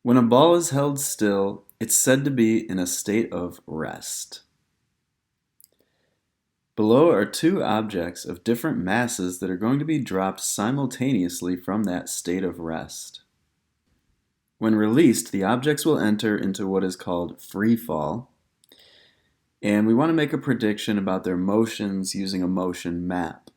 When a ball is held still, it's said to be in a state of rest. Below are two objects of different masses that are going to be dropped simultaneously from that state of rest. When released, the objects will enter into what is called free fall, and we want to make a prediction about their motions using a motion map.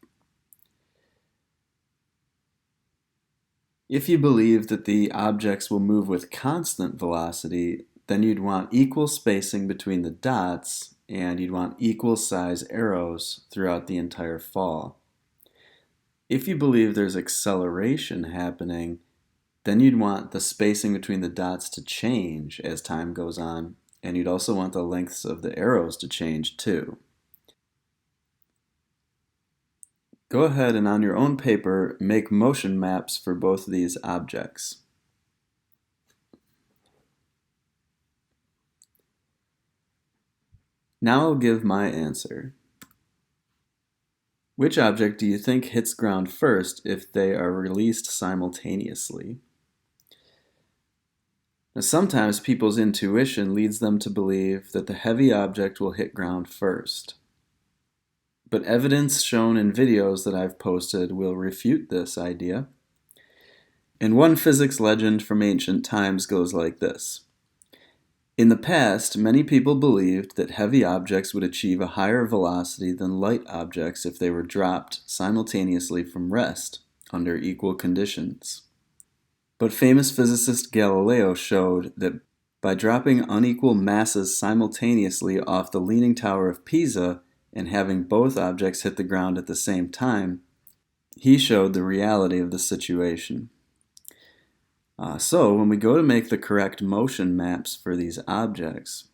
If you believe that the objects will move with constant velocity, then you'd want equal spacing between the dots, and you'd want equal size arrows throughout the entire fall. If you believe there's acceleration happening, then you'd want the spacing between the dots to change as time goes on, and you'd also want the lengths of the arrows to change too. Go ahead and on your own paper, make motion maps for both of these objects. Now I'll give my answer. Which object do you think hits ground first if they are released simultaneously? Now, sometimes people's intuition leads them to believe that the heavy object will hit ground first. But evidence shown in videos that I've posted will refute this idea. And one physics legend from ancient times goes like this. In the past, many people believed that heavy objects would achieve a higher velocity than light objects if they were dropped simultaneously from rest under equal conditions. But famous physicist Galileo showed that by dropping unequal masses simultaneously off the Leaning Tower of Pisa and having both objects hit the ground at the same time, he showed the reality of the situation. So when we go to make the correct motion maps for these objects,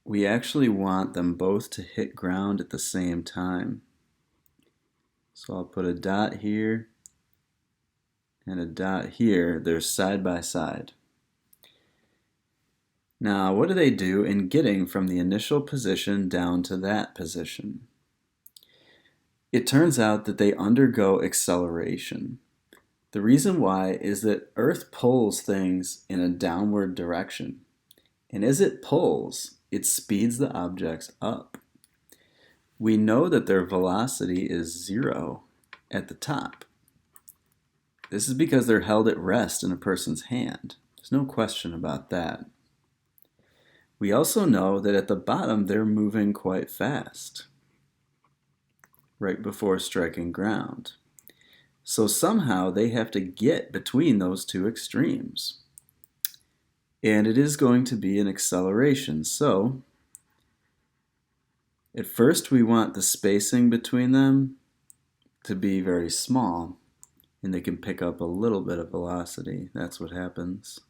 we actually want them both to hit ground at the same time. So I'll put a dot here and a dot here. They're side by side. Now, what do they do in getting from the initial position down to that position? It turns out that they undergo acceleration. The reason why is that Earth pulls things in a downward direction. And as it pulls, it speeds the objects up. We know that their velocity is 0 at the top. This is because they're held at rest in a person's hand. There's no question about that. We also know that at the bottom they're moving quite fast, right before striking ground. So somehow they have to get between those two extremes. And it is going to be an acceleration. So at first we want the spacing between them to be very small, and they can pick up a little bit of velocity. That's what happens.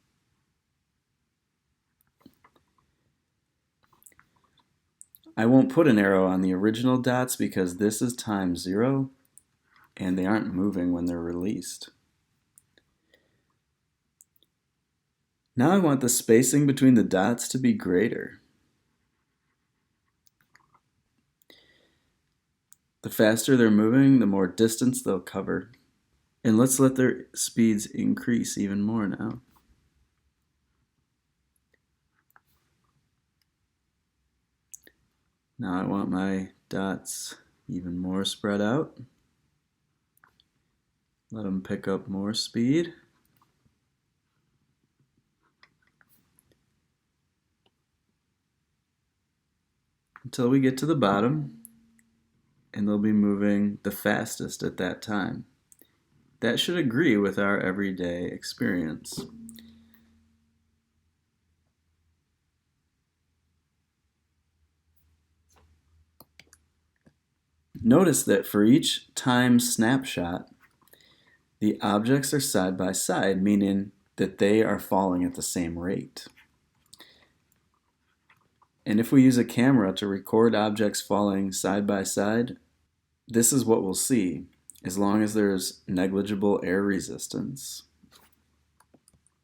I won't put an arrow on the original dots because this is time 0, and they aren't moving when they're released. Now I want the spacing between the dots to be greater. The faster they're moving, the more distance they'll cover. And let's let their speeds increase even more now. Now I want my dots even more spread out. Let them pick up more speed. Until we get to the bottom, and they'll be moving the fastest at that time. That should agree with our everyday experience. Notice that for each time snapshot, the objects are side by side, meaning that they are falling at the same rate. And if we use a camera to record objects falling side by side, this is what we'll see, as long as there's negligible air resistance.